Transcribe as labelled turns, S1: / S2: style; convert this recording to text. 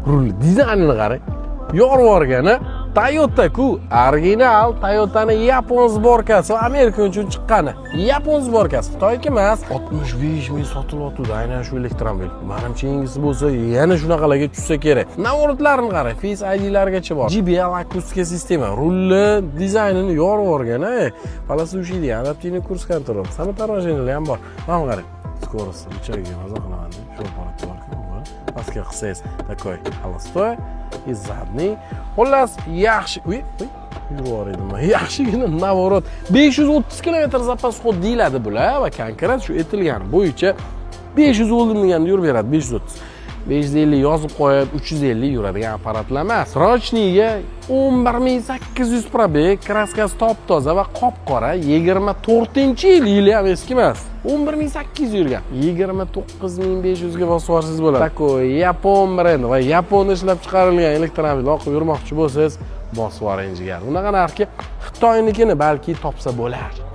S1: Rul dizaynini qarang. Yorib yuborgani Toyota-ku, original Toyota'ning yapon sborkasi, Amerika uchun chiqqani. Yapon sborkasi, Xitoyniki emas. 65 ming sotilyapti, aynan shu elektromobil. Menimcha yengisi bo'lsa, yana shunaqalarga tushsa kerak. Navorotlarini qarang, Face ID'largacha bor. JBL akustika sistema, rulli dizaynini yorib yuborgan, Palasушidi, adaptivniy kurs kontrol, samotorojeniyalar ham bor. Mana qarang. Скорость ichariga maza qilaman deb shu aparat bor-ku. Pastga qilsangiz такой холостой и задний. Xullas, yaxshi, yurib edim. Yaxshigina navorot 530 km zapas xod deyiladi bular va konkret shu etilgan bo'yicha 500 bo'ldim deganda yurib beradi 530. 550 yozib qo'yib 350 yuradigan aparatlar emas. Rochniga 11800 probeg, kraskasi top-toza va qop-qora, 24-yil, yili ham eski emas. 11800 yurgan. 29500 ga bosib yuborsangiz bo'ladi. Takoy yapon brend va yaponda ishlab chiqarilgan elektromobil olib yurmoqchi bo'lsangiz, bosib yuboring jigar. Unaqa narxga Xitoynikini balki topsa bo'lar.